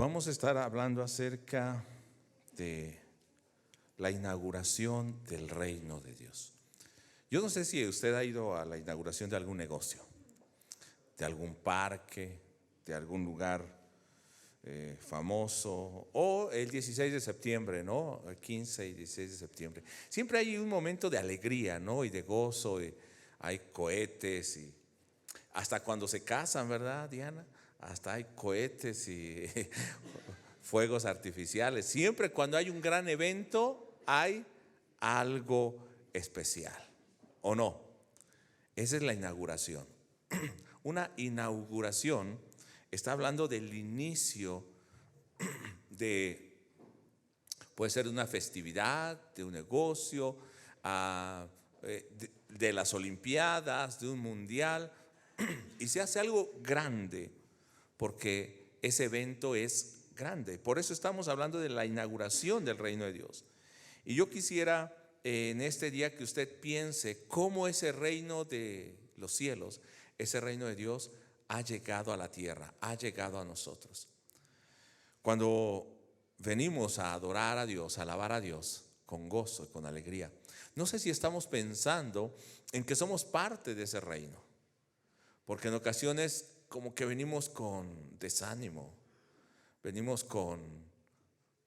Vamos a estar hablando acerca de la inauguración del reino de Dios. Yo no sé si usted ha ido a la inauguración de algún negocio, de algún parque, de algún lugar famoso, o el 16 de septiembre, ¿no? El 15 y 16 de septiembre. Siempre hay un momento de alegría, ¿no? Y de gozo, y hay cohetes, y hasta cuando se casan, ¿verdad, Diana? Hasta hay cohetes y fuegos artificiales. Siempre cuando hay un gran evento hay algo especial, ¿o no? Esa es la inauguración. Una inauguración está hablando del inicio puede ser de una festividad, de un negocio, de las Olimpiadas, de un mundial, y se hace algo grande porque ese evento es grande. Por eso estamos hablando de la inauguración del reino de Dios. Y yo quisiera en este día que usted piense cómo ese reino de los cielos, ese reino de Dios ha llegado a la tierra, ha llegado a nosotros. Cuando venimos a adorar a Dios, a alabar a Dios con gozo y con alegría, no sé si estamos pensando en que somos parte de ese reino, porque en ocasiones como que venimos con desánimo, venimos con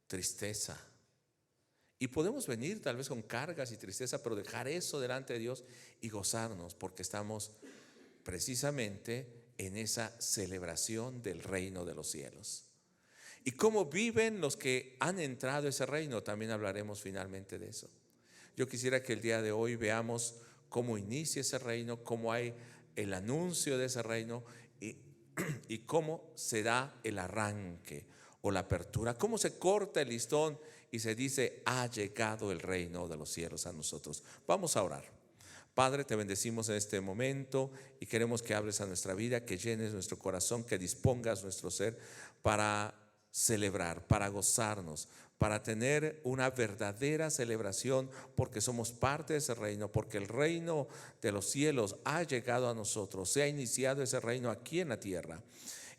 tristeza, y podemos venir tal vez con cargas y tristeza, pero dejar eso delante de Dios y gozarnos, porque estamos precisamente en esa celebración del reino de los cielos. Y cómo viven los que han entrado a ese reino, también hablaremos finalmente de eso. Yo quisiera que el día de hoy veamos cómo inicia ese reino, cómo hay el anuncio de ese reino y cómo se da el arranque o la apertura, cómo se corta el listón y se dice: ha llegado el reino de los cielos a nosotros. Vamos a orar. Padre, te bendecimos en este momento y queremos que hables a nuestra vida, que llenes nuestro corazón, que dispongas nuestro ser para celebrar, para gozarnos, para tener una verdadera celebración, porque somos parte de ese reino, porque el reino de los cielos ha llegado a nosotros, se ha iniciado ese reino aquí en la tierra.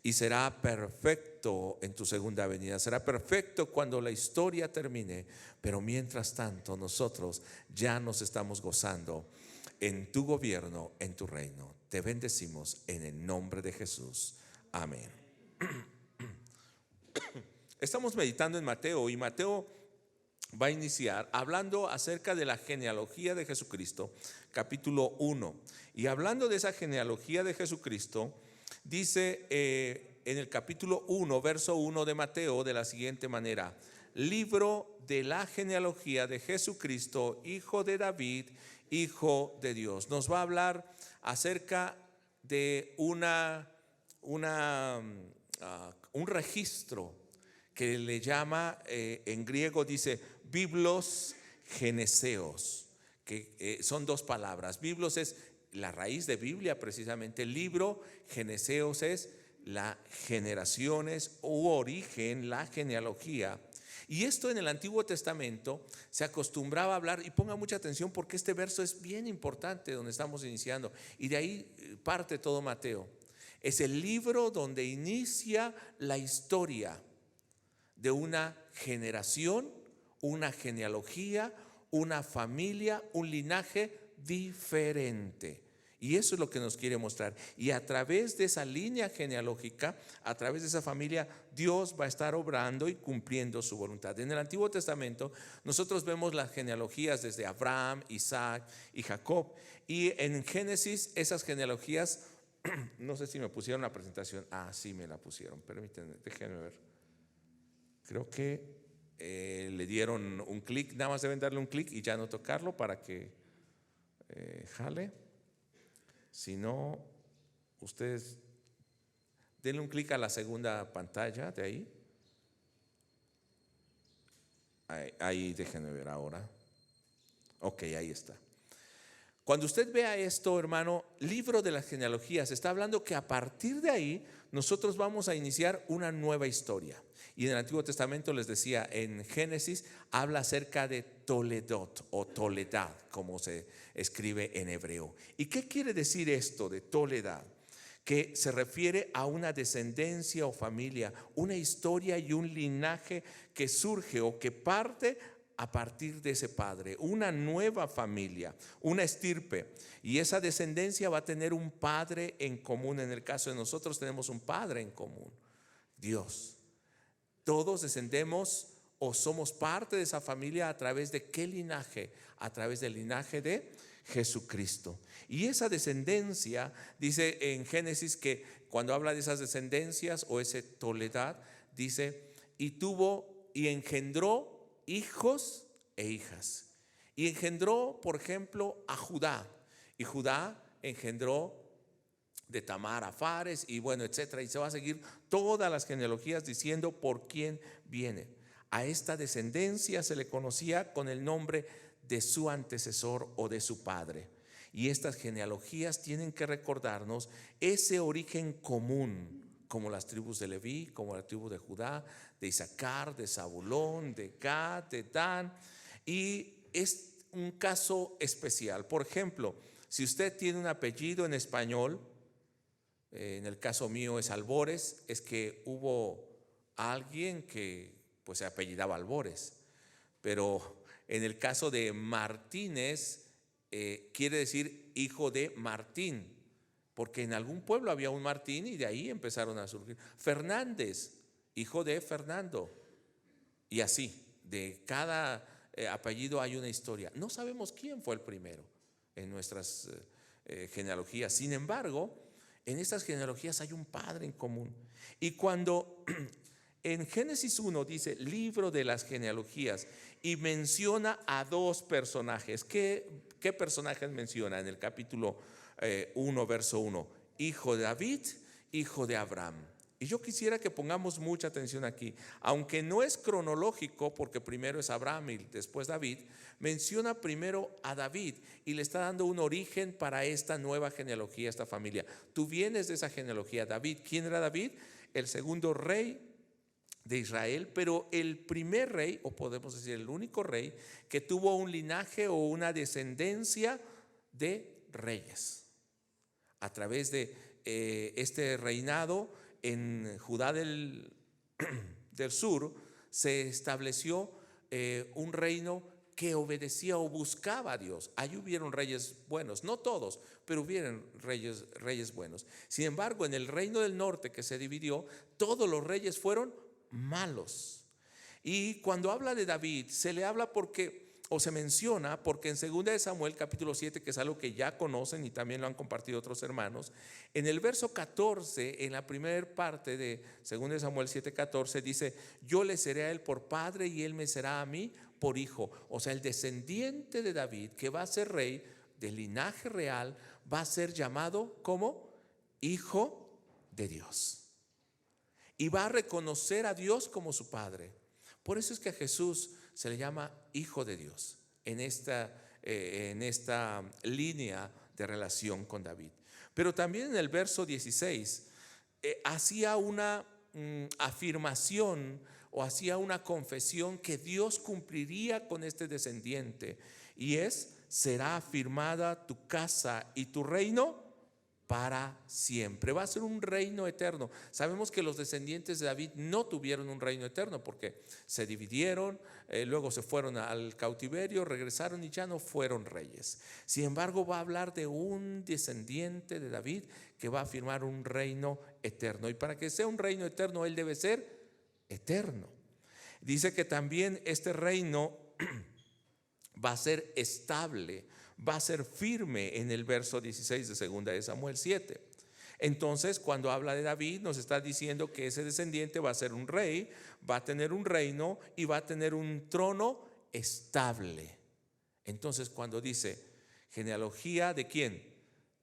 Y será perfecto en tu segunda venida, será perfecto cuando la historia termine, pero mientras tanto nosotros ya nos estamos gozando en tu gobierno, en tu reino. Te bendecimos en el nombre de Jesús. Amén. Estamos meditando en Mateo y Mateo va a iniciar hablando acerca de la genealogía de Jesucristo, capítulo 1. Y hablando de esa genealogía de Jesucristo, dice en el capítulo 1, verso 1 de Mateo de la siguiente manera: libro de la genealogía de Jesucristo, hijo de David, hijo de Dios. Nos va a hablar acerca de un registro que le llama, en griego dice biblos geneseos, que son dos palabras. Biblos es la raíz de Biblia precisamente, el libro, geneseos es la generaciones u origen, la genealogía. Y esto en el Antiguo Testamento se acostumbraba a hablar, y ponga mucha atención porque este verso es bien importante donde estamos iniciando, y de ahí parte todo Mateo. Es el libro donde inicia la historia de una generación, una genealogía, una familia, un linaje diferente. Y eso es lo que nos quiere mostrar. Y a través de esa línea genealógica, a través de esa familia, Dios va a estar obrando y cumpliendo su voluntad. En el Antiguo Testamento nosotros vemos las genealogías desde Abraham, Isaac y Jacob. Y en Génesis esas genealogías, no sé si me pusieron la presentación. Sí me la pusieron, permítanme, déjenme ver. Creo que le dieron un clic, nada más deben darle un clic y ya no tocarlo para que jale. Si no, ustedes denle un clic a la segunda pantalla de ahí. Ahí déjenme ver ahora. Ok, ahí está. Cuando usted vea esto, hermano, libro de las genealogías, está hablando que a partir de ahí nosotros vamos a iniciar una nueva historia. Y en el Antiguo Testamento les decía, en Génesis habla acerca de Toledot o Toledad, como se escribe en hebreo. ¿Y qué quiere decir esto de Toledad? que se refiere a una descendencia o familia, una historia y un linaje que surge o que parte a partir de ese padre, una nueva familia, una estirpe. Y esa descendencia va a tener un padre en común. En el caso de nosotros tenemos un padre en común, Dios. Todos descendemos o somos parte de esa familia a través de ¿qué linaje? A través del linaje de Jesucristo. Y esa descendencia, dice en Génesis que cuando habla de esas descendencias o ese Toledad, dice, y tuvo y engendró hijos e hijas. Y engendró, por ejemplo, a Judá. Y Judá engendró de Tamar a Fares y bueno, etcétera. Y se va a seguir todas las genealogías diciendo por quién viene. A esta descendencia se le conocía con el nombre de su antecesor o de su padre. Y estas genealogías tienen que recordarnos ese origen común, como las tribus de Leví, como la tribu de Judá, de Isaacar, de Zabulón, de Gad, de Dan. Y es un caso especial. Por ejemplo, si usted tiene un apellido en español, en el caso mío es Albores, es que hubo alguien que pues se apellidaba Albores. Pero en el caso de Martínez, quiere decir hijo de Martín, porque en algún pueblo había un Martín y de ahí empezaron a surgir. Fernández, hijo de Fernando. Y así, de cada apellido hay una historia. No sabemos quién fue el primero en nuestras genealogías. Sin embargo, en estas genealogías hay un padre en común. Y cuando en Génesis 1 dice libro de las genealogías y menciona a dos personajes. ¿Qué personajes menciona en el capítulo 1, verso 1? Hijo de David, hijo de Abraham. Y yo quisiera que pongamos mucha atención aquí. Aunque no es cronológico, porque primero es Abraham y después David, menciona primero a David y le está dando un origen para esta nueva genealogía, esta familia. Tú vienes de esa genealogía. David, ¿quién era David? El segundo rey de Israel, pero el primer rey, o podemos decir el único rey, que tuvo un linaje o una descendencia de reyes. A través de este reinado en Judá del sur se estableció un reino que obedecía o buscaba a Dios. Ahí hubieron reyes buenos, no todos, pero hubieron reyes buenos. Sin embargo, en el reino del norte que se dividió, todos los reyes fueron malos. Y cuando habla de David, se le habla porque, o se menciona, porque en 2 de Samuel capítulo 7, que es algo que ya conocen y también lo han compartido otros hermanos, en el verso 14, en la primera parte de 2 de Samuel 7:14, dice: yo le seré a él por padre y él me será a mí por hijo. O sea, el descendiente de David, que va a ser rey del linaje real, va a ser llamado como hijo de Dios. Y va a reconocer a Dios como su padre. Por eso es que a Jesús se le llama hijo de Dios en esta línea de relación con David. Pero también en el verso 16 hacía una afirmación o hacía una confesión que Dios cumpliría con este descendiente, y es: será afirmada tu casa y tu reino para siempre. Va a ser un reino eterno. Sabemos que los descendientes de David no tuvieron un reino eterno porque se dividieron, luego se fueron al cautiverio, regresaron y ya no fueron reyes. Sin embargo, va a hablar de un descendiente de David que va a firmar un reino eterno. Y para que sea un reino eterno, él debe ser eterno. Dice que también este reino va a ser estable, va a ser firme, en el verso 16 de 2 de Samuel 7. Entonces, cuando habla de David, nos está diciendo que ese descendiente va a ser un rey, va a tener un reino y va a tener un trono estable. Entonces, cuando dice genealogía de quién,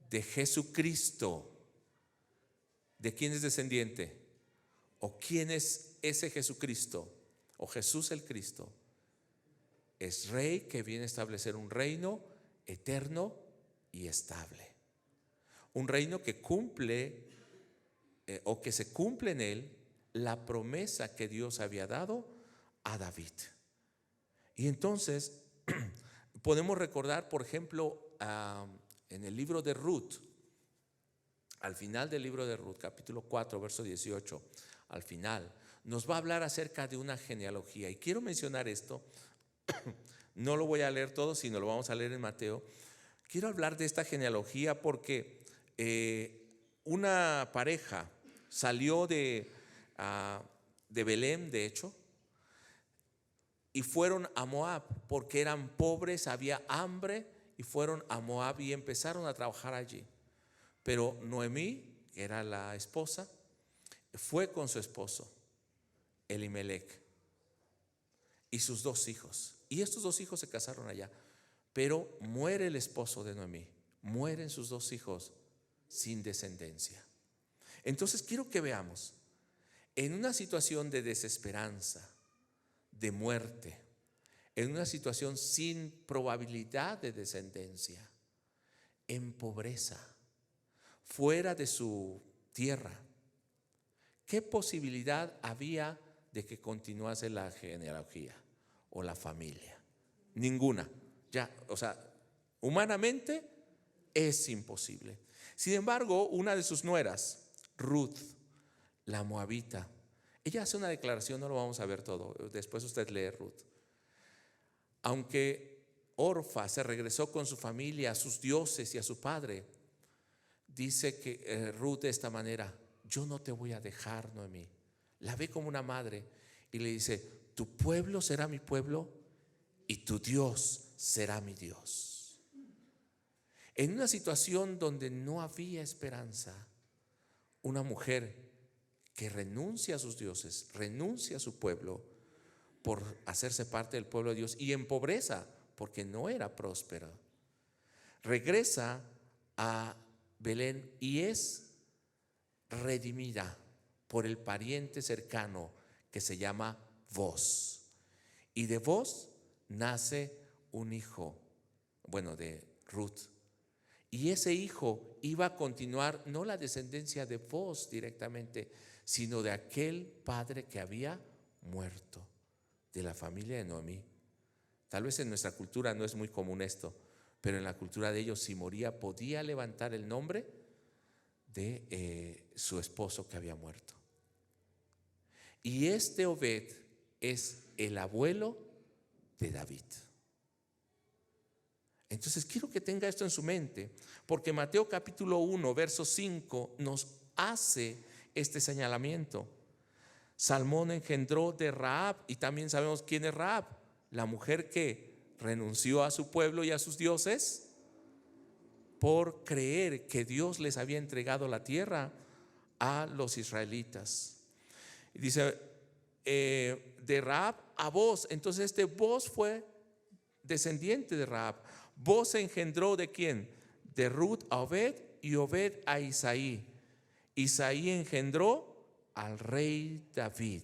de Jesucristo, ¿de quién es descendiente? ¿O quién es ese Jesucristo? ¿O Jesús el Cristo? Es rey que viene a establecer un reino eterno y estable. Un reino que cumple o que se cumple en él la promesa que Dios había dado a David. Y entonces podemos recordar, por ejemplo, en el libro de Ruth, al final del libro de Ruth, capítulo 4, verso 18, al final, nos va a hablar acerca de una genealogía. Y quiero mencionar esto, no lo voy a leer todo, sino lo vamos a leer en Mateo. Quiero hablar de esta genealogía porque una pareja salió de Belén, de hecho, y fueron a Moab porque eran pobres, había hambre, y fueron a Moab y empezaron a trabajar allí. Pero Noemí, que era la esposa, fue con su esposo Elimelec y sus 2 hijos. Y estos 2 hijos se casaron allá. Pero muere el esposo de Noemí, mueren sus 2 hijos sin descendencia. Entonces quiero que veamos, en una situación de desesperanza, de muerte, en una situación sin probabilidad de descendencia, en pobreza, fuera de su tierra, ¿qué posibilidad había de que continuase la genealogía o la familia? Ninguna. Ya, o sea, humanamente es imposible. Sin embargo, una de sus nueras, Ruth, la moabita, ella hace una declaración, no lo vamos a ver todo, después usted lee Ruth. Aunque Orfa se regresó con su familia, a sus dioses y a su padre, dice que Ruth de esta manera: yo no te voy a dejar, Noemí. La ve como una madre y le dice: tu pueblo será mi pueblo y tu Dios será mi Dios. En una situación donde no había esperanza, una mujer que renuncia a sus dioses, renuncia a su pueblo por hacerse parte del pueblo de Dios, y en pobreza porque no era próspera, regresa a Belén y es redimida por el pariente cercano que se llama Boz. Y de Boz nace un hijo, bueno, de Ruth. Y ese hijo iba a continuar no la descendencia de Boz directamente, sino de aquel padre que había muerto, de la familia de Noemí. Tal vez en nuestra cultura no es muy común esto, pero en la cultura de ellos, si moría, podía levantar el nombre de su esposo que había muerto. Y este Obed es el abuelo de David. Entonces quiero que tenga esto en su mente, porque Mateo capítulo 1, verso 5 nos hace este señalamiento. Salmón engendró de Rahab, y también sabemos quién es Rahab, la mujer que renunció a su pueblo y a sus dioses por creer que Dios les había entregado la tierra a los israelitas. Y dice de Rahab a Boz. Entonces este Boz fue descendiente de Rahab. Boz engendró ¿de quién? De Ruth a Obed, y Obed a Isaí. Isaí engendró al rey David.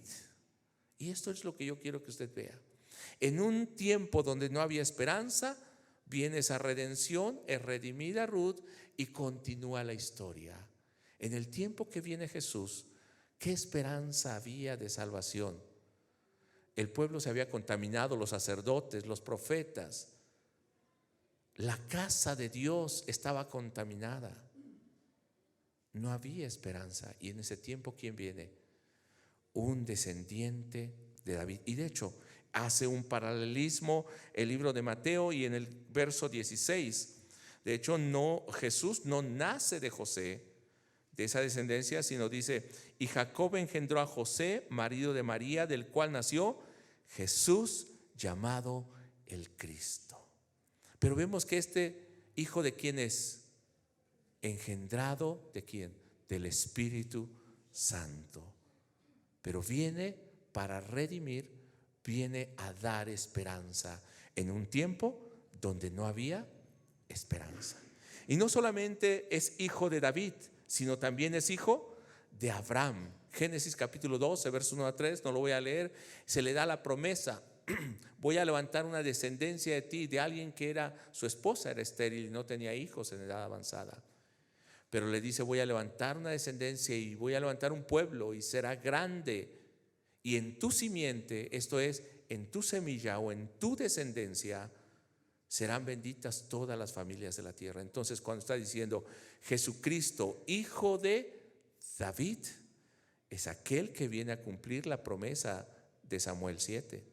Y esto es lo que yo quiero que usted vea. En un tiempo donde no había esperanza, viene esa redención, es redimida Ruth y continúa la historia. En el tiempo que viene Jesús, ¿qué esperanza había de salvación? El pueblo se había contaminado, los sacerdotes, los profetas. La casa de Dios estaba contaminada. No había esperanza. Y en ese tiempo, ¿quién viene? Un descendiente de David. Y de hecho, hace un paralelismo el libro de Mateo, y en el verso 16, de hecho, Jesús no nace de José, de esa descendencia, sino dice: y Jacob engendró a José, marido de María, del cual nació Jesús, llamado el Cristo. Pero vemos que este hijo, ¿de quién es? Engendrado ¿de quién? Del Espíritu Santo. Pero viene para redimir, viene a dar esperanza en un tiempo donde no había esperanza. Y no solamente es hijo de David, sino también es hijo de Abraham. Génesis capítulo 12, verso 1 a 3, no lo voy a leer. Se le da la promesa: voy a levantar una descendencia de ti, de alguien que su esposa era estéril y no tenía hijos en edad avanzada. Pero le dice: voy a levantar una descendencia y voy a levantar un pueblo y será grande. Y en tu simiente, esto es, en tu semilla o en tu descendencia, serán benditas todas las familias de la tierra. Entonces, cuando está diciendo Jesucristo, hijo de David, es aquel que viene a cumplir la promesa de Samuel 7,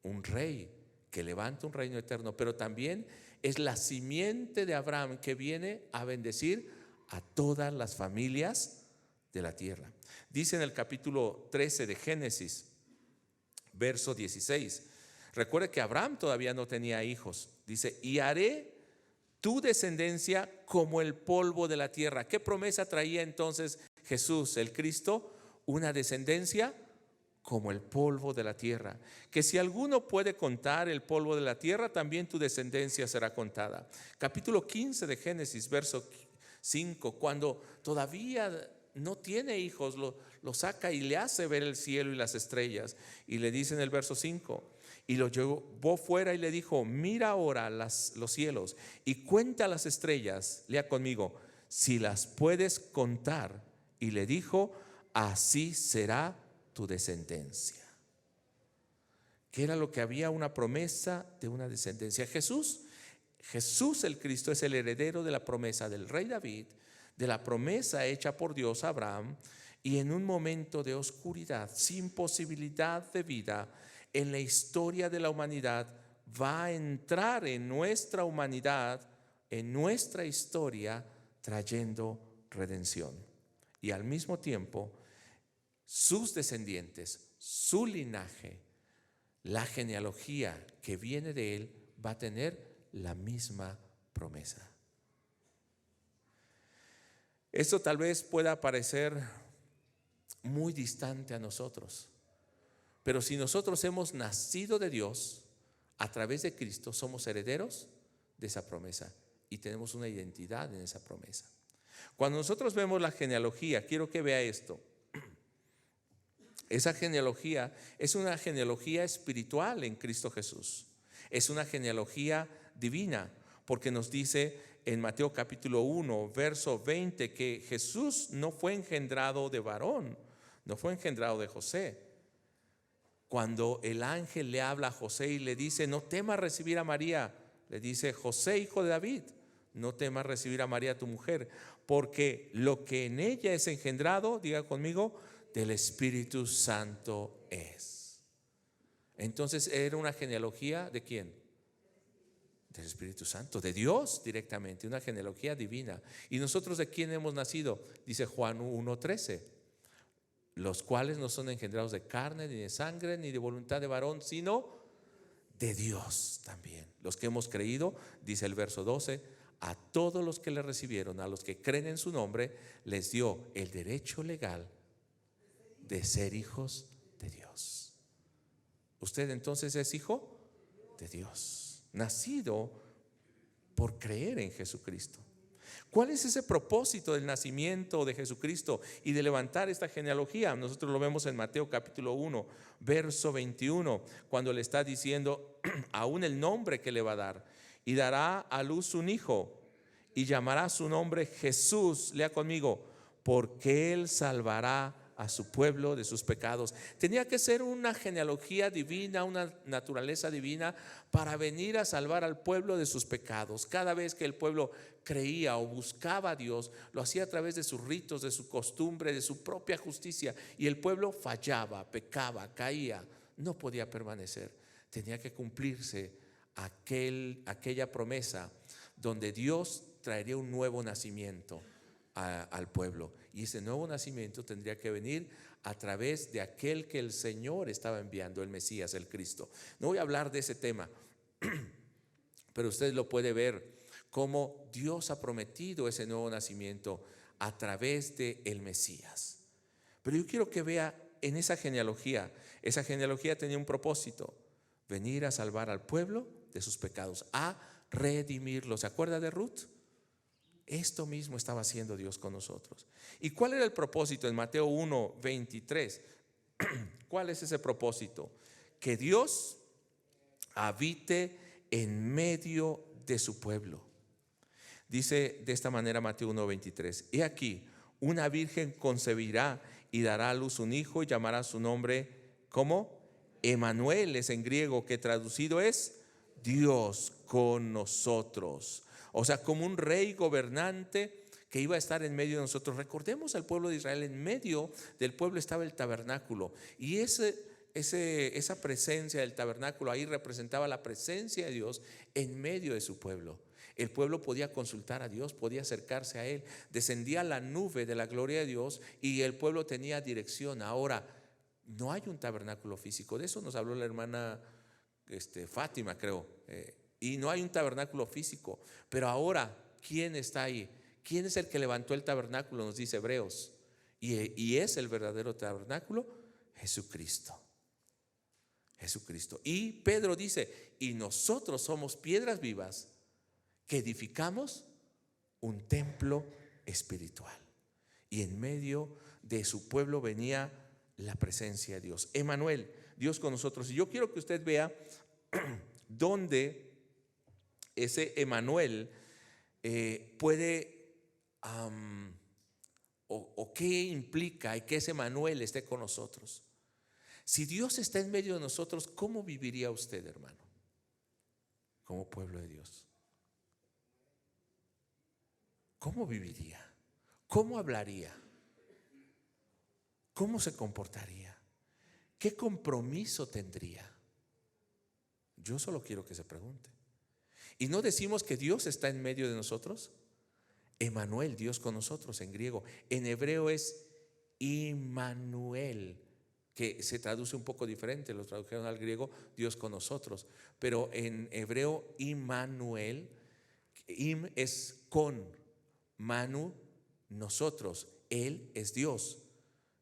un rey que levanta un reino eterno, pero también es la simiente de Abraham que viene a bendecir a todas las familias de la tierra. Dice en el capítulo 13 de Génesis, verso 16, recuerde que Abraham todavía no tenía hijos. Dice, y haré tu descendencia como el polvo de la tierra. ¿Qué promesa traía entonces Jesús, el Cristo? Una descendencia como el polvo de la tierra, que si alguno puede contar el polvo de la tierra, también tu descendencia será contada. Capítulo 15 de Génesis, verso 5, cuando todavía no tiene hijos, lo saca y le hace ver el cielo y las estrellas, y le dice en el verso 5, y lo llevó fuera y le dijo, mira ahora los cielos y cuenta las estrellas, lea conmigo, si las puedes contar, y le dijo, así será tu descendencia. ¿Qué era lo que había? Una promesa de una descendencia. Jesús el Cristo es el heredero de la promesa del rey David, de la promesa hecha por Dios a Abraham, y en un momento de oscuridad, sin posibilidad de vida en la historia de la humanidad, va a entrar en nuestra humanidad, en nuestra historia, trayendo redención. Y al mismo tiempo, sus descendientes, su linaje, la genealogía que viene de él, va a tener la misma promesa. Esto tal vez pueda parecer muy distante a nosotros, pero si nosotros hemos nacido de Dios a través de Cristo, somos herederos de esa promesa y tenemos una identidad en esa promesa. Cuando nosotros vemos la genealogía, quiero que vea esto. Esa genealogía es una genealogía espiritual en Cristo Jesús. Es una genealogía divina, porque nos dice en Mateo capítulo 1, verso 20, que Jesús no fue engendrado de varón, no fue engendrado de José. Cuando el ángel le habla a José y le dice, no temas recibir a María, le dice, José, hijo de David, no temas recibir a María tu mujer, porque lo que en ella es engendrado, diga conmigo, del Espíritu Santo es. Entonces era una genealogía ¿de quién? Del Espíritu Santo, de Dios directamente, una genealogía divina. ¿Y nosotros de quién hemos nacido? Dice Juan 1:13, los cuales no son engendrados de carne, ni de sangre, ni de voluntad de varón, sino de Dios también. Los que hemos creído, dice el verso 12, a todos los que le recibieron, a los que creen en su nombre, les dio el derecho legal de ser hijos de Dios. Usted entonces es hijo de Dios, nacido por creer en Jesucristo. ¿Cuál es ese propósito del nacimiento de Jesucristo y de levantar esta genealogía? Nosotros lo vemos en Mateo capítulo 1, verso 21, cuando le está diciendo aún el nombre que le va a dar. Y dará a luz un hijo y llamará su nombre Jesús, lea conmigo, porque él salvará a su pueblo de sus pecados. Tenía que ser una genealogía divina, una naturaleza divina para venir a salvar al pueblo de sus pecados. Cada vez que el pueblo creía o buscaba a Dios, lo hacía a través de sus ritos, de su costumbre, de su propia justicia, y el pueblo fallaba, pecaba, caía, no podía permanecer. Tenía que cumplirse aquella promesa donde Dios traería un nuevo nacimiento al pueblo, y ese nuevo nacimiento tendría que venir a través de aquel que el Señor estaba enviando, el Mesías, el Cristo. No voy a hablar de ese tema, pero usted lo puede ver cómo Dios ha prometido ese nuevo nacimiento a través de el Mesías. Pero yo quiero que vea en esa genealogía tenía un propósito: venir a salvar al pueblo de sus pecados, a redimirlos. ¿Se acuerda de Ruth? Esto mismo estaba haciendo Dios con nosotros. ¿Y cuál era el propósito en Mateo 1:23? ¿Cuál es ese propósito? Que Dios habite en medio de su pueblo. Dice de esta manera Mateo 1:23: He aquí, una virgen concebirá y dará a luz un hijo y llamará su nombre, ¿cómo? Emanuel es en griego, que traducido es Dios con nosotros. O sea, como un rey gobernante que iba a estar en medio de nosotros. Recordemos al pueblo de Israel, en medio del pueblo estaba el tabernáculo. Y esa presencia del tabernáculo ahí representaba la presencia de Dios en medio de su pueblo. El pueblo podía consultar a Dios, podía acercarse a Él. Descendía la nube de la gloria de Dios y el pueblo tenía dirección. Ahora, no hay un tabernáculo físico. De eso nos habló la hermana Fátima, creo. Y no hay un tabernáculo físico. Pero ahora, ¿quién está ahí? ¿Quién es el que levantó el tabernáculo? Nos dice Hebreos. Y es el verdadero tabernáculo, Jesucristo. Jesucristo. Y Pedro dice, y nosotros somos piedras vivas que edificamos un templo espiritual. Y en medio de su pueblo venía la presencia de Dios. Emmanuel, Dios con nosotros. Y yo quiero que usted vea dónde ese Emmanuel puede o qué implica y que ese Emmanuel esté con nosotros. Si Dios está en medio de nosotros, ¿cómo viviría usted, hermano? Como pueblo de Dios. ¿Cómo viviría? ¿Cómo hablaría? ¿Cómo se comportaría? ¿Qué compromiso tendría? Yo solo quiero que se pregunte. Y no decimos que Dios está en medio de nosotros. Emmanuel, Dios con nosotros en griego. En hebreo es Immanuel, que se traduce un poco diferente. Lo tradujeron al griego Dios con nosotros. Pero en hebreo Immanuel, Im es con, Manu, nosotros. Él es Dios.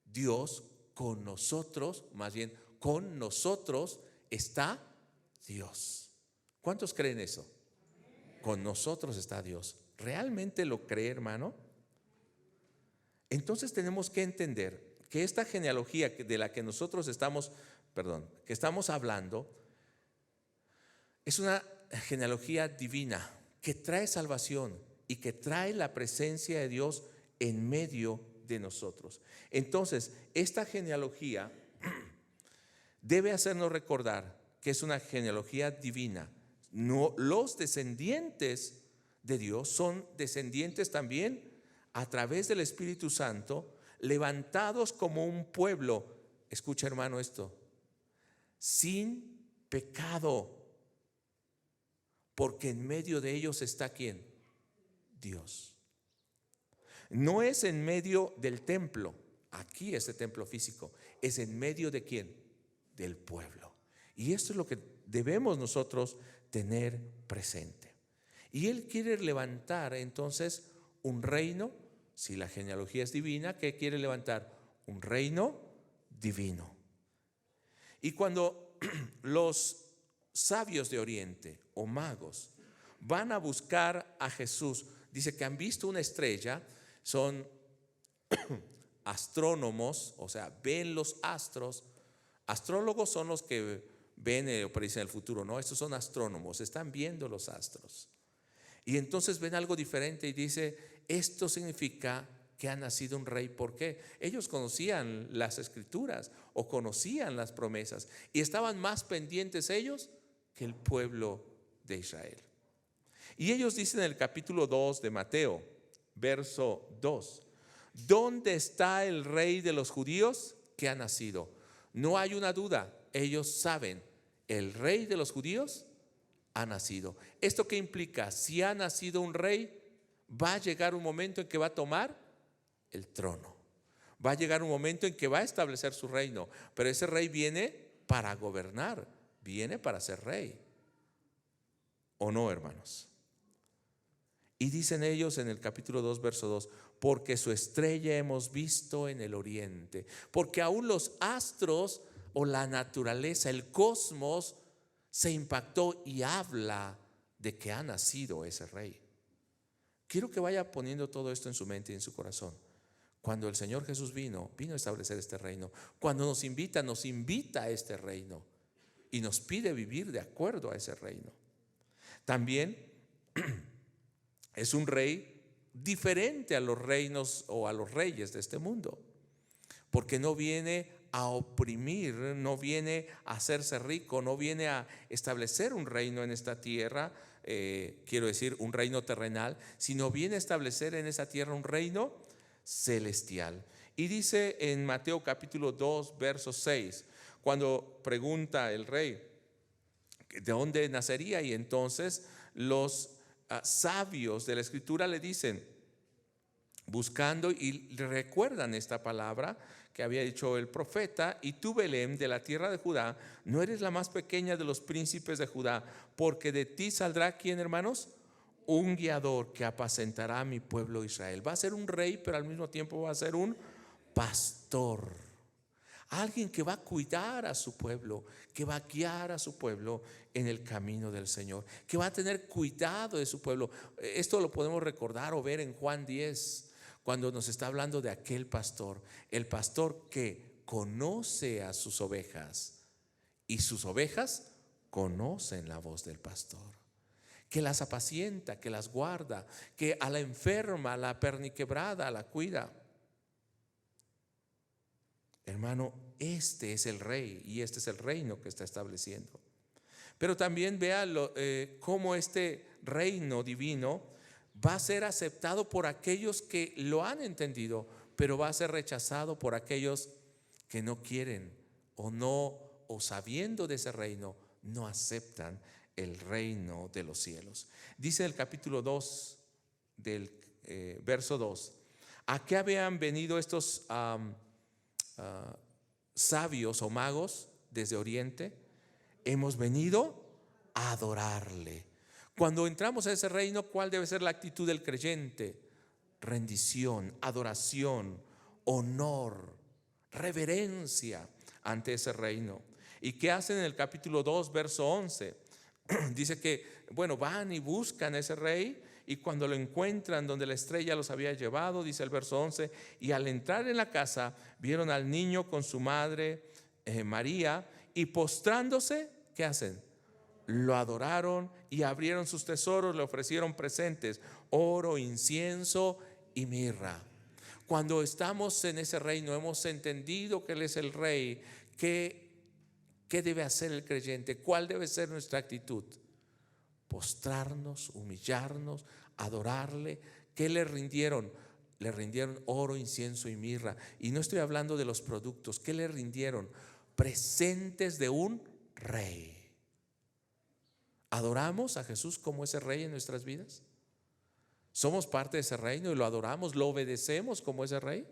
Dios con nosotros, más bien con nosotros está Dios. ¿Cuántos creen eso? Con nosotros está Dios. ¿Realmente lo cree, hermano? Entonces tenemos que entender que esta genealogía de la que nosotros estamos hablando es una genealogía divina que trae salvación y que trae la presencia de Dios en medio de nosotros. Entonces, esta genealogía debe hacernos recordar que es una genealogía divina. No, los descendientes de Dios son descendientes también a través del Espíritu Santo, levantados como un pueblo. Escucha, hermano, esto: sin pecado, porque en medio de ellos está ¿quién? Dios. No es en medio del templo, aquí este templo físico, es en medio de ¿quién? Del pueblo. Y esto es lo que debemos nosotros tener presente. Y Él quiere levantar entonces un reino. Si la genealogía es divina, ¿qué quiere levantar? Un reino divino. Y cuando los sabios de Oriente o magos van a buscar a Jesús, dice que han visto una estrella. Son astrónomos, o sea, ven los astros. Astrólogos son los que ven o predicen el futuro, no, estos son astrónomos, están viendo los astros. Y entonces ven algo diferente y dice, esto significa que ha nacido un rey. ¿Por qué? Ellos conocían las escrituras o conocían las promesas y estaban más pendientes ellos que el pueblo de Israel. Y ellos dicen en el capítulo 2 de Mateo, verso 2, ¿dónde está el rey de los judíos que ha nacido? No hay una duda, ellos saben, el rey de los judíos ha nacido. ¿Esto qué implica? Si ha nacido un rey, va a llegar un momento en que va a tomar el trono. Va a llegar un momento en que va a establecer su reino, pero ese rey viene para gobernar, viene para ser rey. ¿O no, hermanos? Y dicen ellos en el capítulo 2, verso 2, porque su estrella hemos visto en el oriente. Porque aún los astros o la naturaleza, el cosmos, se impactó y habla de que ha nacido ese rey. Quiero que vaya poniendo todo esto en su mente y en su corazón. Cuando el Señor Jesús vino a establecer este reino. Cuando nos invita a este reino y nos pide vivir de acuerdo a ese reino. También es un rey diferente a los reinos o a los reyes de este mundo, porque no viene a oprimir, no viene a hacerse rico, no viene a establecer un reino en esta tierra, quiero decir un reino terrenal, sino viene a establecer en esa tierra un reino celestial. Y dice en Mateo capítulo 2 verso 6, cuando pregunta el rey de dónde nacería, y entonces los sabios de la escritura le dicen, buscando, y recuerdan esta palabra que había dicho el profeta: y tú, Belén, de la tierra de Judá, no eres la más pequeña de los príncipes de Judá, porque de ti saldrá, ¿quién, hermanos? Un guiador que apacentará a mi pueblo Israel. Va a ser un rey, pero al mismo tiempo va a ser un pastor, alguien que va a cuidar a su pueblo, que va a guiar a su pueblo en el camino del Señor, que va a tener cuidado de su pueblo. Esto lo podemos recordar o ver en Juan 10, cuando nos está hablando de aquel pastor, el pastor que conoce a sus ovejas y sus ovejas conocen la voz del pastor, que las apacienta, que las guarda, que a la enferma, a la perniquebrada la cuida. Hermano, este es el rey y este es el reino que está estableciendo. Pero también vea cómo este reino divino va a ser aceptado por aquellos que lo han entendido, pero va a ser rechazado por aquellos que no quieren o sabiendo de ese reino, no aceptan el reino de los cielos. Dice el capítulo 2 del verso 2: ¿a qué habían venido estos sabios o magos desde Oriente? Hemos venido a adorarle. Cuando entramos a ese reino, ¿cuál debe ser la actitud del creyente? Rendición, adoración, honor, reverencia ante ese reino. ¿Y qué hacen en el capítulo 2 verso 11? Dice que, bueno, van y buscan a ese rey, y cuando lo encuentran donde la estrella los había llevado, dice el verso 11, y al entrar en la casa vieron al niño con su madre María, y postrándose, ¿qué hacen? Lo adoraron y abrieron sus tesoros, le ofrecieron presentes, oro, incienso y mirra. Cuando estamos en ese reino, hemos entendido que Él es el rey. ¿Qué debe hacer el creyente? ¿Cuál debe ser nuestra actitud? Postrarnos, humillarnos, adorarle. ¿Qué le rindieron? Le rindieron oro, incienso y mirra. Y no estoy hablando de los productos. ¿Qué le rindieron? Presentes de un rey. ¿Adoramos a Jesús como ese rey en nuestras vidas? ¿Somos parte de ese reino y lo adoramos, lo obedecemos como ese rey?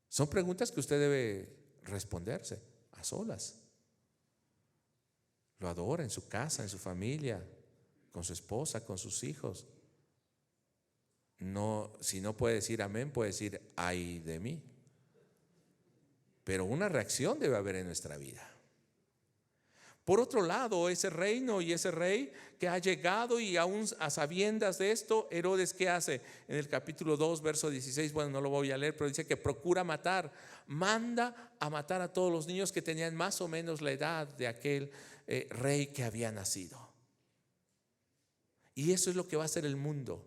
Son preguntas que usted debe responderse a solas. Lo adora en su casa, en su familia, con su esposa, con sus hijos. No, si no puede decir amén, puede decir ay de mí. Pero una reacción debe haber en nuestra vida. Por otro lado, ese reino y ese rey que ha llegado, y aún a sabiendas de esto, Herodes, ¿qué hace? En el capítulo 2 verso 16, bueno, no lo voy a leer, pero dice que procura matar, manda a matar a todos los niños que tenían más o menos la edad de aquel rey que había nacido. Y eso es lo que va a hacer el mundo,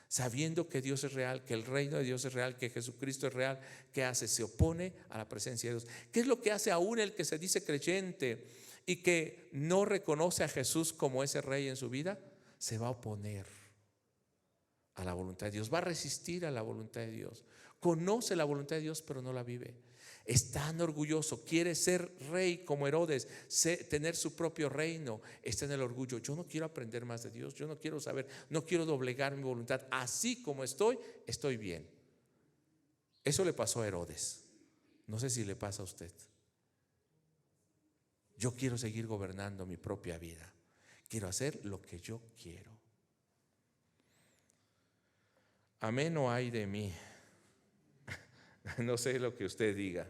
sabiendo que Dios es real, que el reino de Dios es real, que Jesucristo es real. ¿Qué hace? Se opone a la presencia de Dios. ¿Qué es lo que hace aún el que se dice creyente y que no reconoce a Jesús como ese rey en su vida? Se va a oponer a la voluntad de Dios, va a resistir a la voluntad de Dios. Conoce la voluntad de Dios, pero no la vive. Es tan orgulloso, quiere ser rey como Herodes, tener su propio reino. Está en el orgullo. Yo no quiero aprender más de Dios, yo no quiero saber, no quiero doblegar mi voluntad. Así como estoy bien. Eso le pasó a Herodes. No sé si le pasa a usted. Yo quiero seguir gobernando mi propia vida. Quiero hacer lo que yo quiero. Amén o ay de mí. No sé lo que usted diga.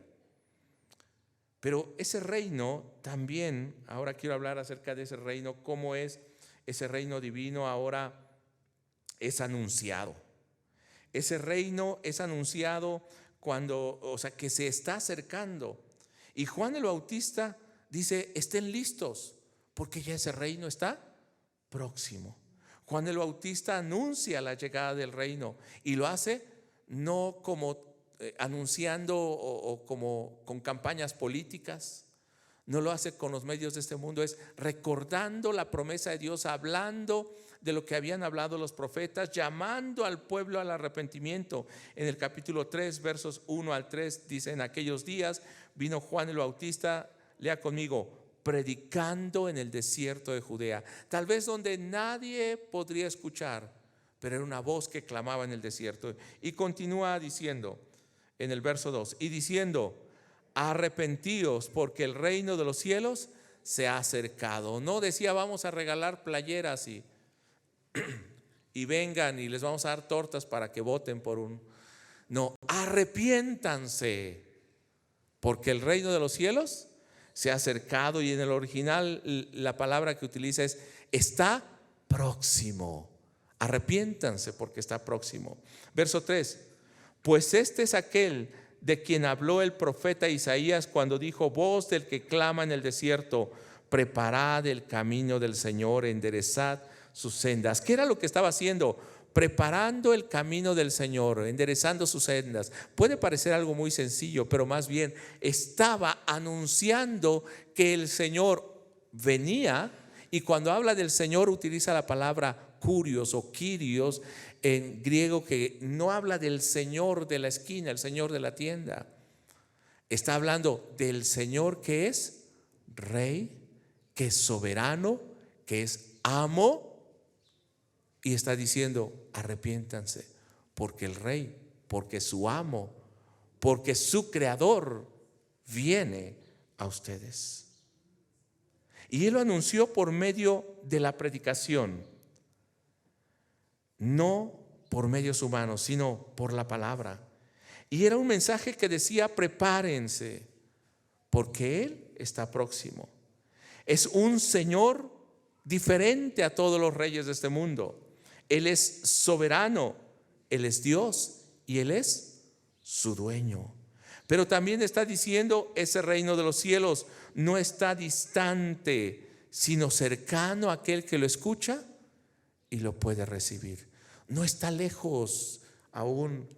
Pero ese reino también, ahora quiero hablar acerca de ese reino, cómo es ese reino divino. Ahora es anunciado. Ese reino es anunciado cuando, que se está acercando. Y Juan el Bautista dice: estén listos, porque ya ese reino está próximo. Juan el Bautista anuncia la llegada del reino, y lo hace no como anunciando o como con campañas políticas. No lo hace con los medios de este mundo, es recordando la promesa de Dios, hablando de lo que habían hablado los profetas, llamando al pueblo al arrepentimiento. En el capítulo 3, versos 1 al 3, dice: en aquellos días vino Juan el Bautista, lea conmigo, predicando en el desierto de Judea, tal vez donde nadie podría escuchar, pero era una voz que clamaba en el desierto. Y continúa diciendo en el verso 2, y diciendo: arrepentíos, porque el reino de los cielos se ha acercado. No decía vamos a regalar playeras y vengan y les vamos a dar tortas para que voten por un. No, arrepiéntanse, porque el reino de los cielos se ha acercado. Y en el original la palabra que utiliza es está próximo. Arrepiéntanse porque está próximo. Verso 3, pues este es aquel de quien habló el profeta Isaías cuando dijo: voz del que clama en el desierto, preparad el camino del Señor, enderezad sus sendas. ¿Qué era lo que estaba haciendo? Preparando el camino del Señor, enderezando sus sendas. Puede parecer algo muy sencillo, pero más bien estaba anunciando que el Señor venía. Y cuando habla del Señor utiliza la palabra kurios o kyrios en griego, que no habla del Señor de la esquina, el Señor de la tienda. Está hablando del Señor que es Rey, que es soberano, que es amo. Y está diciendo: arrepiéntanse, porque el Rey, porque su amo, porque su creador viene a ustedes. Y Él lo anunció por medio de la predicación, no por medios humanos, sino por la palabra. Y era un mensaje que decía: prepárense, porque Él está próximo. Es un Señor diferente a todos los reyes de este mundo. Él es soberano, Él es Dios y Él es su dueño. Pero también está diciendo: ese reino de los cielos no está distante, sino cercano a aquel que lo escucha y lo puede recibir. No está lejos aún.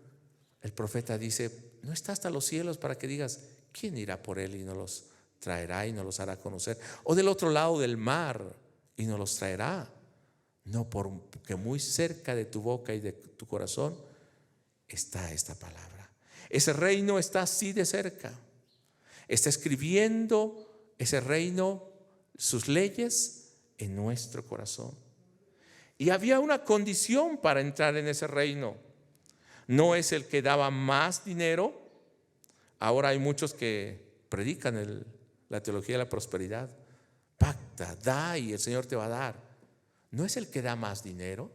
El profeta dice: no está hasta los cielos para que digas: ¿quién irá por él y nos los traerá y nos los hará conocer? O del otro lado del mar y nos los traerá. No, porque muy cerca de tu boca y de tu corazón está esta palabra. Ese reino está así de cerca. Está escribiendo ese reino, sus leyes en nuestro corazón. Y había una condición para entrar en ese reino. No es el que daba más dinero. Ahora hay muchos que predican la teología de la prosperidad. Pacta, da y el Señor te va a dar. No es el que da más dinero.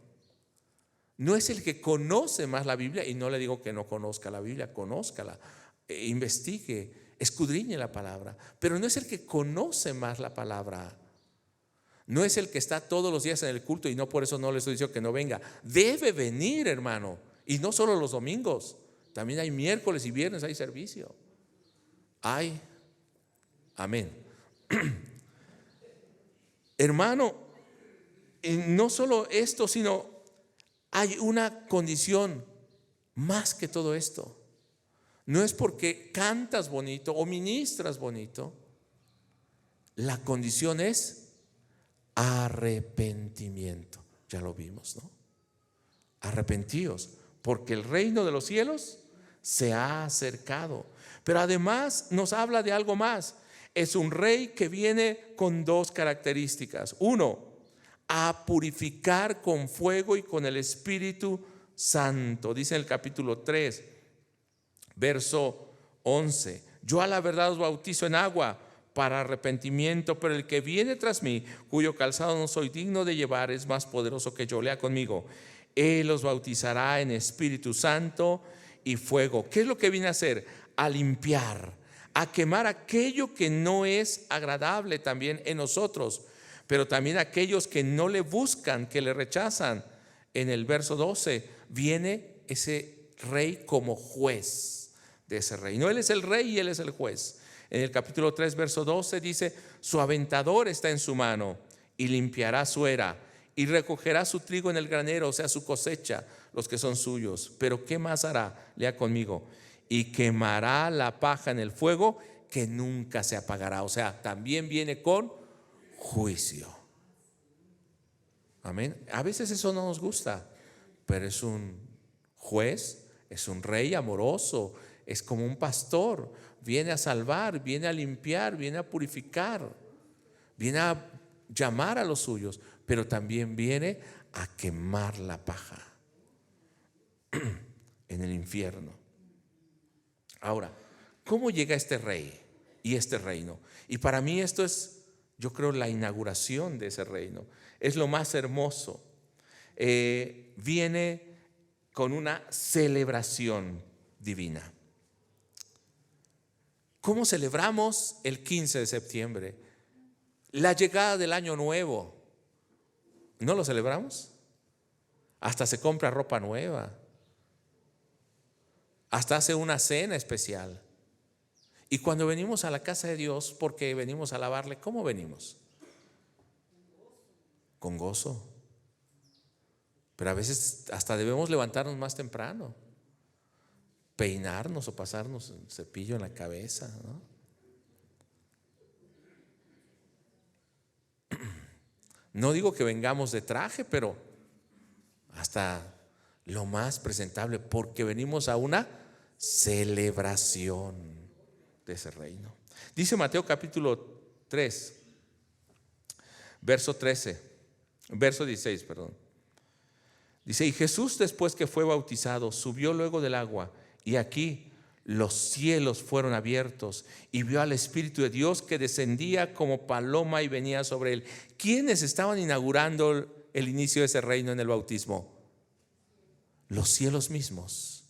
No es el que conoce más la Biblia. Y no le digo que no conozca la Biblia, conózcala, investigue, escudriñe la palabra. Pero no es el que conoce más la palabra. No es el que está todos los días en el culto, y no por eso no le estoy diciendo que no venga. Debe venir, hermano. Y no solo los domingos, también hay miércoles y viernes, hay servicio. Amén. Hermano, no solo esto, sino hay una condición más que todo esto. No es porque cantas bonito o ministras bonito. La condición es arrepentimiento. Ya lo vimos, ¿no? Arrepentíos, porque el reino de los cielos se ha acercado. Pero además nos habla de algo más. Es un rey que viene con dos características. Uno, a purificar con fuego y con el Espíritu Santo. Dice en el capítulo 3, verso 11: yo a la verdad os bautizo en agua para arrepentimiento, pero el que viene tras mí, cuyo calzado no soy digno de llevar, es más poderoso que yo. Lea conmigo: Él os bautizará en Espíritu Santo y fuego. ¿Qué es lo que viene a hacer? A limpiar, a quemar aquello que no es agradable también en nosotros, pero también aquellos que no le buscan, que le rechazan. En el verso 12 viene ese rey como juez de ese reino. Él es el rey y él es el juez. En el capítulo 3, verso 12 dice: su aventador está en su mano y limpiará su era y recogerá su trigo en el granero, o sea, su cosecha, los que son suyos. Pero ¿qué más hará? Lea conmigo: y quemará la paja en el fuego que nunca se apagará. O sea, también viene con juicio. Amén. A veces eso no nos gusta, pero es un juez, es un rey amoroso, es como un pastor. Viene a salvar, viene a limpiar, viene a purificar, viene a llamar a los suyos, pero también viene a quemar la paja en el infierno. Ahora, ¿cómo llega este rey y este reino? Y para mí esto es, yo creo, la inauguración de ese reino. Es lo más hermoso. Viene con una celebración divina. ¿Cómo celebramos el 15 de septiembre? La llegada del año nuevo. ¿No lo celebramos? Hasta se compra ropa nueva. Hasta hace una cena especial. Y cuando venimos a la casa de Dios, porque venimos a alabarle, ¿cómo venimos? Con gozo. Pero a veces hasta debemos levantarnos más temprano, peinarnos o pasarnos un cepillo en la cabeza, ¿no? No digo que vengamos de traje, pero hasta lo más presentable, porque venimos a una celebración de ese reino. Dice Mateo capítulo 3, verso 16, perdón. Dice: y Jesús, después que fue bautizado, subió luego del agua, y aquí los cielos fueron abiertos, y vio al Espíritu de Dios que descendía como paloma y venía sobre él. ¿Quiénes estaban inaugurando el inicio de ese reino en el bautismo? Los cielos mismos,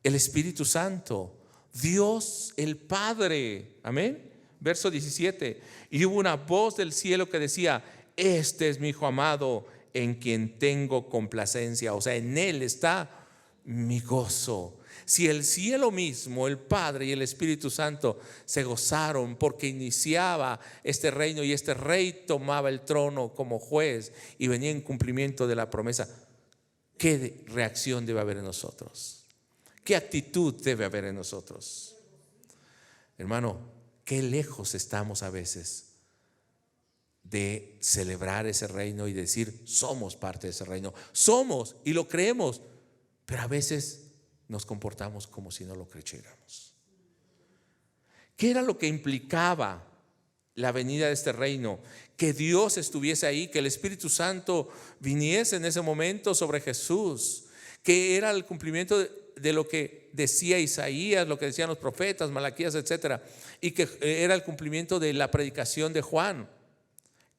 el Espíritu Santo, Dios el Padre. Amén. Verso 17: y hubo una voz del cielo que decía: este es mi Hijo amado, en quien tengo complacencia. O sea, en él está mi gozo. Si el cielo mismo, el Padre y el Espíritu Santo se gozaron porque iniciaba este reino y este rey tomaba el trono como juez y venía en cumplimiento de la promesa, ¿qué reacción debe haber en nosotros? ¿Qué actitud debe haber en nosotros? Hermano, qué lejos estamos a veces de celebrar ese reino y decir: somos parte de ese reino. Somos y lo creemos, pero a veces nos comportamos como si no lo creyéramos. ¿Qué era lo que implicaba la venida de este reino? Que Dios estuviese ahí, que el Espíritu Santo viniese en ese momento sobre Jesús, que era el cumplimiento de lo que decía Isaías, lo que decían los profetas, Malaquías, etcétera, y que era el cumplimiento de la predicación de Juan.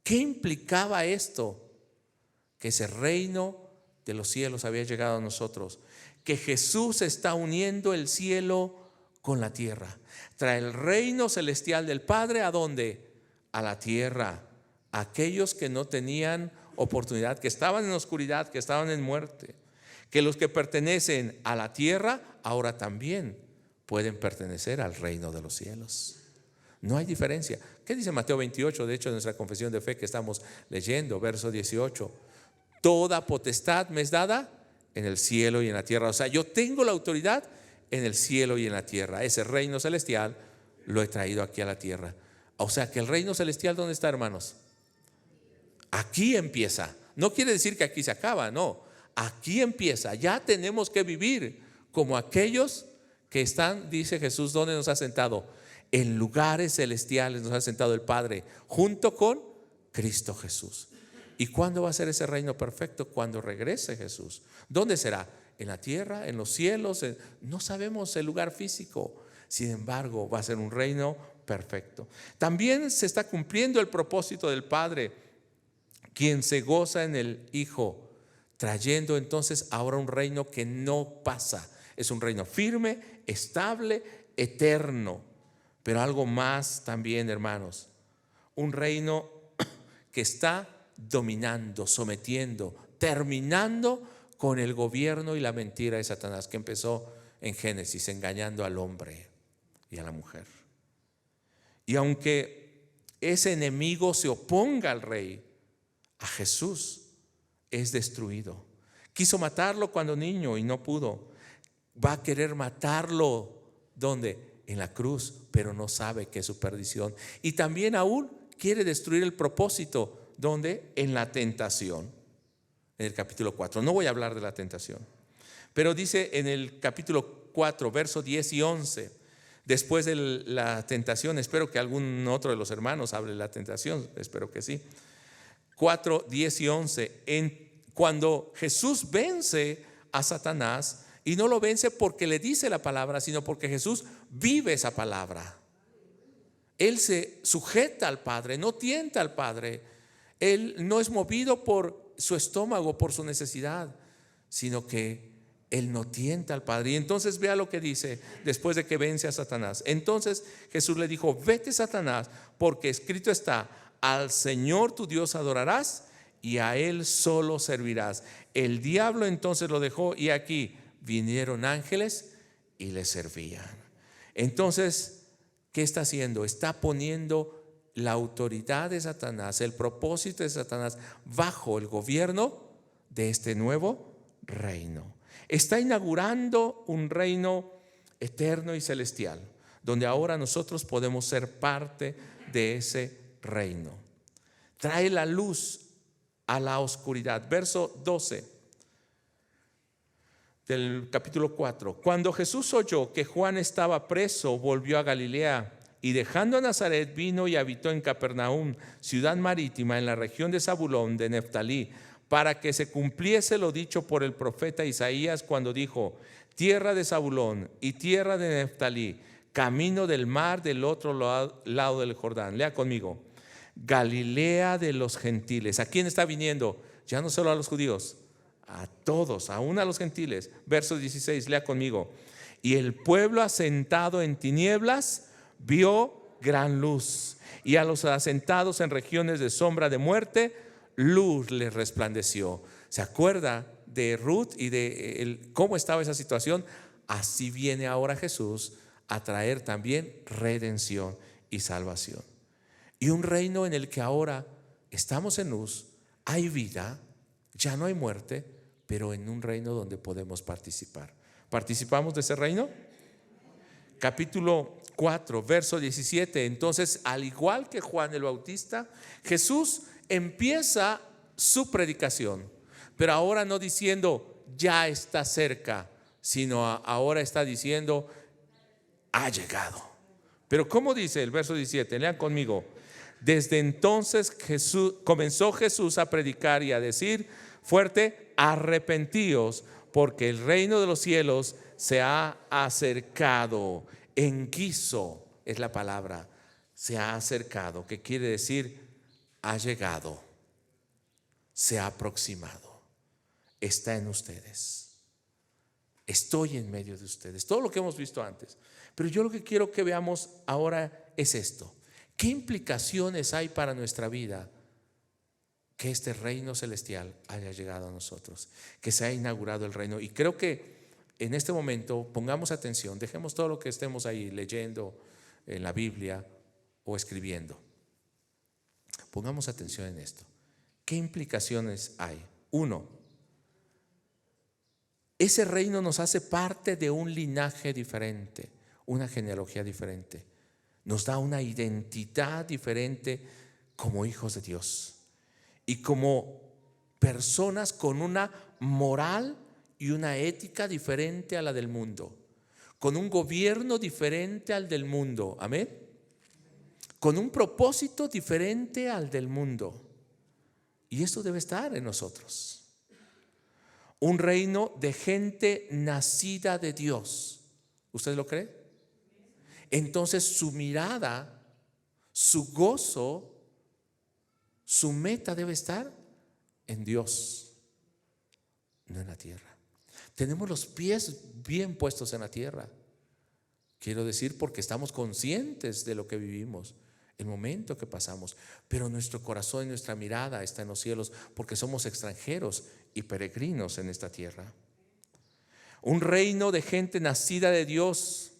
¿Qué implicaba esto? Que ese reino de los cielos había llegado a nosotros, que Jesús está uniendo el cielo con la tierra. Trae el reino celestial del Padre, ¿a dónde? A la tierra. A aquellos que no tenían oportunidad, que estaban en oscuridad, que estaban en muerte. Que los que pertenecen a la tierra ahora también pueden pertenecer al reino de los cielos. No hay diferencia. ¿Qué dice Mateo 28? De hecho, en nuestra confesión de fe que estamos leyendo, verso 18: toda potestad me es dada en el cielo y en la tierra. O sea, yo tengo la autoridad en el cielo y en la tierra. Ese reino celestial lo he traído aquí a la tierra. O sea que el reino celestial, ¿dónde está, hermanos? Aquí empieza. No quiere decir que aquí se acaba, no. Aquí empieza. Ya tenemos que vivir como aquellos que están, dice Jesús, ¿dónde nos ha sentado? En lugares celestiales nos ha sentado el Padre, junto con Cristo Jesús. ¿Y cuándo va a ser ese reino perfecto? Cuando regrese Jesús. ¿Dónde será? ¿En la tierra? ¿En los cielos? No sabemos el lugar físico. Sin embargo, va a ser un reino perfecto. También se está cumpliendo el propósito del Padre, quien se goza en el Hijo, trayendo entonces ahora un reino que no pasa. Es un reino firme, estable, eterno. Pero algo más también, hermanos. Un reino que está dominando, sometiendo, terminando con el gobierno y la mentira de Satanás, que empezó en Génesis, engañando al hombre y a la mujer. Y aunque ese enemigo se oponga al rey, a Jesús es destruido. Quiso matarlo cuando niño y no pudo. Va a querer matarlo ¿Dónde? En la cruz, pero no sabe que es su perdición. Y también aún quiere destruir el propósito. ¿Dónde? En la tentación. En el capítulo 4. No voy a hablar de la tentación, pero dice en el capítulo 4, versos 10 y 11, después de la tentación, espero que algún otro de los hermanos hable de la tentación, espero que sí. 4, 10 y 11, cuando Jesús vence a Satanás, y no lo vence porque le dice la palabra, sino porque Jesús vive esa palabra. Él se sujeta al Padre, no tienta al Padre. Él no es movido por su estómago, por su necesidad, sino que Él no tienta al Padre. Y entonces vea lo que dice después de que vence a Satanás. Entonces Jesús le dijo: vete, Satanás, porque escrito está: al Señor tu Dios adorarás y a Él solo servirás. El diablo entonces lo dejó, y aquí vinieron ángeles y le servían. Entonces, ¿qué está haciendo? Está poniendo la autoridad de Satanás, el propósito de Satanás, bajo el gobierno de este nuevo reino. Está inaugurando un reino eterno y celestial, donde ahora nosotros podemos ser parte de ese reino. Trae la luz a la oscuridad. Verso 12 del capítulo 4. Cuando Jesús oyó que Juan estaba preso, volvió a Galilea, y dejando a Nazaret vino y habitó en Capernaum, ciudad marítima en la región de Zabulón, de Neftalí, para que se cumpliese lo dicho por el profeta Isaías cuando dijo: tierra de Zabulón y tierra de Neftalí, camino del mar del otro lado del Jordán. Lea conmigo: Galilea de los gentiles. ¿A quién está viniendo? Ya no solo a los judíos, a todos, aún a los gentiles. Verso 16, lea conmigo: y el pueblo asentado en tinieblas vio gran luz, y a los asentados en regiones de sombra de muerte, luz les resplandeció. ¿Se acuerda de Ruth y de cómo estaba esa situación? Así viene ahora Jesús a traer también redención y salvación. Y un reino en el que ahora estamos en luz, hay vida, ya no hay muerte, pero en un reino donde podemos participar. ¿Participamos de ese reino? Capítulo 4, verso 17. Entonces, al igual que Juan el Bautista, Jesús empieza su predicación, pero ahora no diciendo ya está cerca, sino ahora está diciendo ha llegado. Pero ¿cómo dice el verso 17? Lean conmigo: desde entonces comenzó Jesús a predicar y a decir fuerte: arrepentíos, porque el reino de los cielos se ha acercado. Enquizo es la palabra, se ha acercado, que quiere decir ha llegado, se ha aproximado, está en ustedes, estoy en medio de ustedes. Todo lo que hemos visto antes. Pero yo lo que quiero que veamos ahora es esto: ¿qué implicaciones hay para nuestra vida que este reino celestial haya llegado a nosotros, que se ha inaugurado el reino? Y creo que en este momento pongamos atención, dejemos todo lo que estemos ahí leyendo en la Biblia o escribiendo. Pongamos atención en esto. ¿Qué implicaciones hay? 1, ese reino nos hace parte de un linaje diferente, una genealogía diferente. Nos da una identidad diferente como hijos de Dios y como personas con una moral y una ética diferente a la del mundo, con un gobierno diferente al del mundo. Amén. Con un propósito diferente al del mundo. Y esto debe estar en nosotros. Un reino de gente nacida de Dios. ¿Usted lo cree? Entonces su mirada, su gozo, su meta debe estar en Dios, no en la tierra. Tenemos los pies bien puestos en la tierra. Quiero decir, porque estamos conscientes de lo que vivimos, el momento que pasamos, pero nuestro corazón y nuestra mirada está en los cielos, porque somos extranjeros y peregrinos en esta tierra. Un reino de gente nacida de Dios,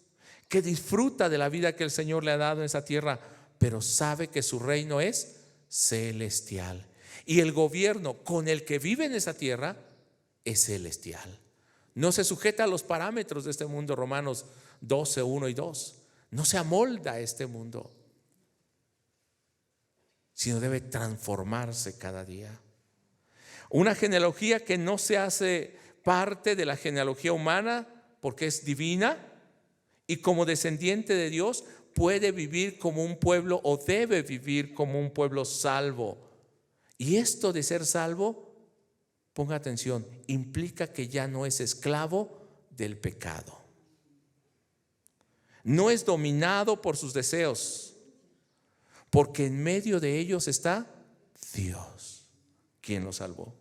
que disfruta de la vida que el Señor le ha dado en esa tierra, pero sabe que su reino es celestial. Y el gobierno con el que vive en esa tierra es celestial. No se sujeta a los parámetros de este mundo. Romanos 12, 1 y 2. No se amolda a este mundo, sino debe transformarse cada día. Una genealogía que no se hace parte de la genealogía humana porque es divina y como descendiente de Dios puede vivir como un pueblo o debe vivir como un pueblo salvo. Y esto de ser salvo, ponga atención, implica que ya no es esclavo del pecado. No es dominado por sus deseos, porque en medio de ellos está Dios, quien lo salvó.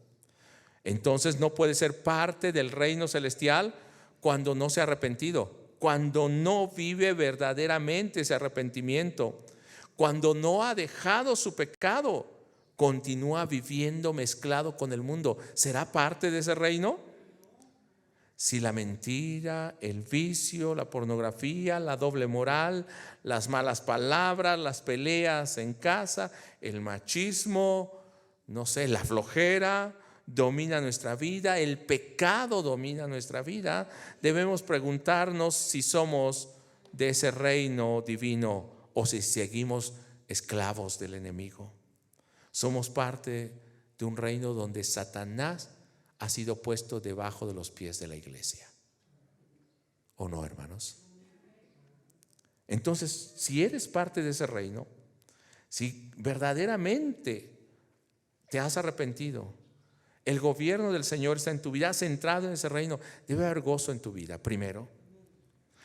Entonces no puede ser parte del reino celestial cuando no se ha arrepentido, cuando no vive verdaderamente ese arrepentimiento, cuando no ha dejado su pecado, continúa viviendo mezclado con el mundo. ¿Será parte de ese reino? Si la mentira, el vicio, la pornografía, la doble moral, las malas palabras, las peleas en casa, el machismo, no sé, la flojera domina nuestra vida, el pecado domina nuestra vida, debemos preguntarnos si somos de ese reino divino o si seguimos esclavos del enemigo. Somos parte de un reino donde Satanás ha sido puesto debajo de los pies de la iglesia. ¿O no, hermanos? Entonces, si eres parte de ese reino, si verdaderamente te has arrepentido, el gobierno del Señor está en tu vida, centrado en ese reino, debe haber gozo en tu vida. Primero,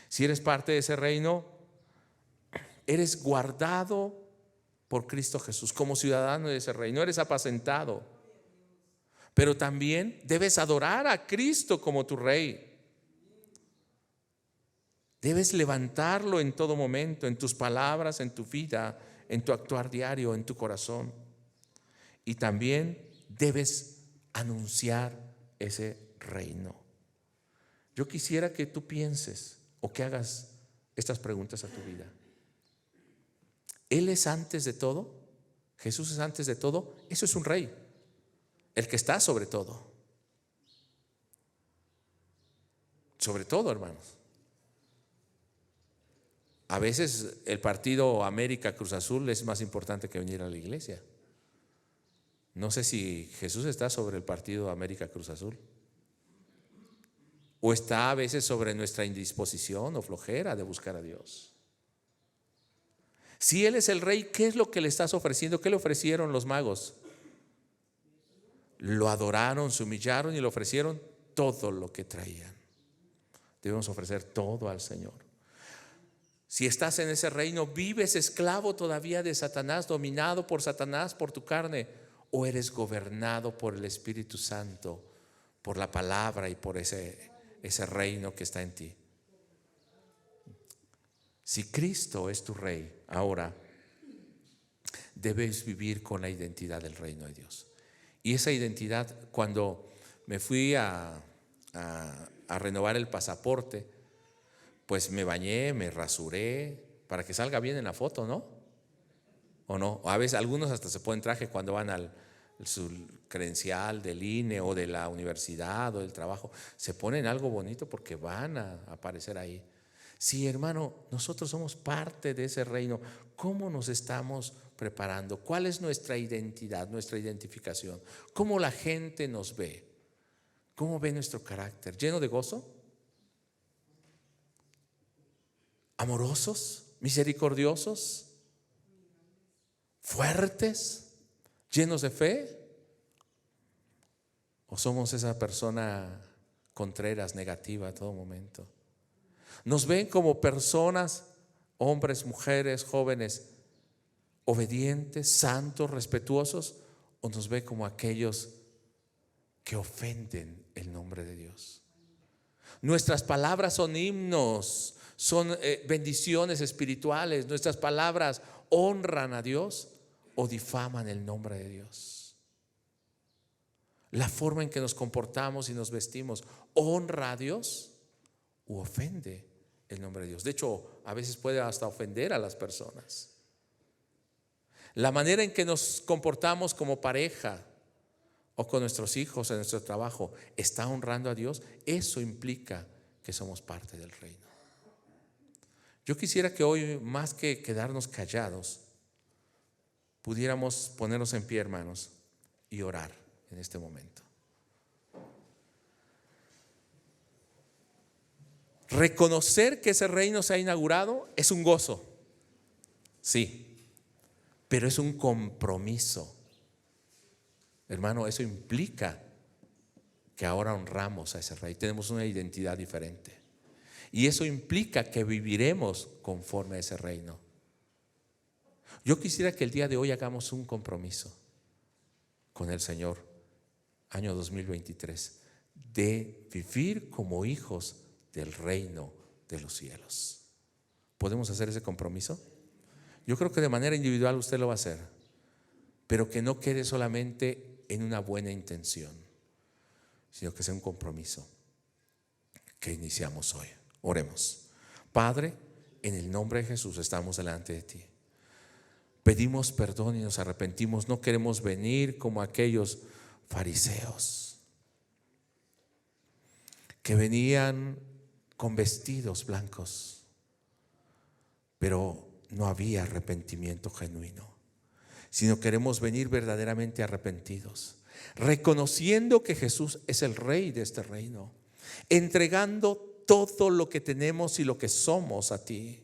si eres parte de ese reino, eres guardado por Cristo Jesús como ciudadano de ese reino, eres apacentado. Pero también debes adorar a Cristo como tu Rey. Debes levantarlo en todo momento, en tus palabras, en tu vida, en tu actuar diario, en tu corazón. Y también debes anunciar ese reino. Yo quisiera que tú pienses o que hagas estas preguntas a tu vida. ¿Él es antes de todo? ¿Jesús es antes de todo? Eso es un rey, el que está sobre todo. Sobre todo, hermanos. A veces el partido América Cruz Azul es más importante que venir a la iglesia. No sé si Jesús está sobre el partido América Cruz Azul, o está a veces sobre nuestra indisposición o flojera de buscar a Dios. Si Él es el rey, ¿qué es lo que le estás ofreciendo? ¿Qué le ofrecieron los magos? Lo adoraron, se humillaron y le ofrecieron todo lo que traían. Debemos ofrecer todo al Señor. Si estás en ese reino, ¿vives esclavo todavía de Satanás, dominado por Satanás, por tu carne? ¿O eres gobernado por el Espíritu Santo, por la palabra y por ese reino que está en ti? Si Cristo es tu Rey, ahora debes vivir con la identidad del reino de Dios. Y esa identidad, cuando me fui a renovar el pasaporte, pues me bañé, me rasuré para que salga bien en la foto, ¿no? ¿O no? A veces algunos hasta se ponen traje cuando van al su credencial del INE o de la universidad o del trabajo. Se ponen algo bonito porque van a aparecer ahí. Sí, hermano, nosotros somos parte de ese reino. ¿Cómo nos estamos preparando? ¿Cuál es nuestra identidad, nuestra identificación? ¿Cómo la gente nos ve? ¿Cómo ve nuestro carácter? ¿Lleno de gozo? ¿Amorosos? ¿Misericordiosos? ¿Fuertes? ¿Llenos de fe? ¿O somos esa persona contreras, negativa a todo momento? ¿Nos ven como personas, hombres, mujeres, jóvenes, obedientes, santos, respetuosos? ¿O nos ven como aquellos que ofenden el nombre de Dios? Nuestras palabras son himnos, son bendiciones espirituales. Nuestras palabras honran a Dios o difaman el nombre de Dios. La forma en que nos comportamos y nos vestimos honra a Dios o ofende el nombre de Dios. De hecho, a veces puede hasta ofender a las personas. La manera en que nos comportamos como pareja o con nuestros hijos en nuestro trabajo, ¿está honrando a Dios? Eso implica que somos parte del reino. Yo quisiera que hoy, más que quedarnos callados, pudiéramos ponernos en pie, hermanos, y orar en este momento. Reconocer que ese reino se ha inaugurado es un gozo, sí, pero es un compromiso. Hermano, eso implica que ahora honramos a ese rey, tenemos una identidad diferente. Y eso implica que viviremos conforme a ese reino. Yo quisiera que el día de hoy hagamos un compromiso con el Señor, año 2023, de vivir como hijos del reino de los cielos. ¿Podemos hacer ese compromiso? Yo creo que de manera individual usted lo va a hacer, pero que no quede solamente en una buena intención, sino que sea un compromiso que iniciamos hoy. Oremos. Padre, en el nombre de Jesús estamos delante de ti. Pedimos perdón y nos arrepentimos. No queremos venir como aquellos fariseos que venían con vestidos blancos, pero no había arrepentimiento genuino, sino queremos venir verdaderamente arrepentidos, reconociendo que Jesús es el Rey de este reino, entregando todo lo que tenemos y lo que somos a ti,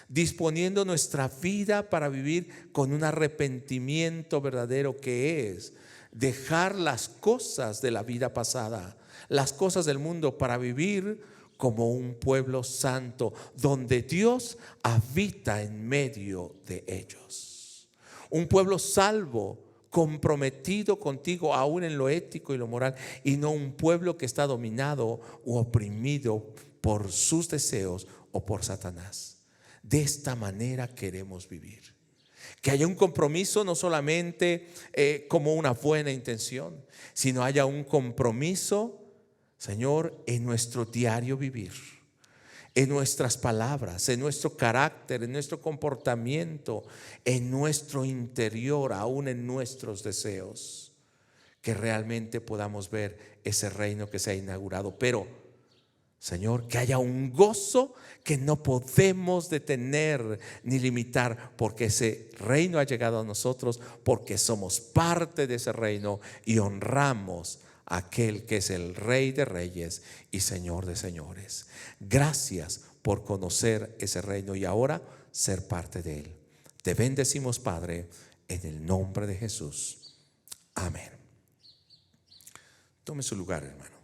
disponiendo nuestra vida para vivir con un arrepentimiento verdadero, que es dejar las cosas de la vida pasada, las cosas del mundo, para vivir como un pueblo santo, donde Dios habita en medio de ellos. Un pueblo salvo, comprometido contigo aún en lo ético y lo moral, y no un pueblo que está dominado u oprimido por sus deseos o por Satanás. De esta manera queremos vivir. Que haya un compromiso, no solamente como una buena intención, sino haya un compromiso, Señor, en nuestro diario vivir, en nuestras palabras, en nuestro carácter, en nuestro comportamiento, en nuestro interior, aún en nuestros deseos, que realmente podamos ver ese reino que se ha inaugurado. Pero, Señor, que haya un gozo que no podemos detener ni limitar, porque ese reino ha llegado a nosotros, porque somos parte de ese reino y honramos a aquel que es el Rey de Reyes y Señor de Señores. Gracias por conocer ese reino y ahora ser parte de él. Te bendecimos, Padre, en el nombre de Jesús. Amén. Tome su lugar, hermano.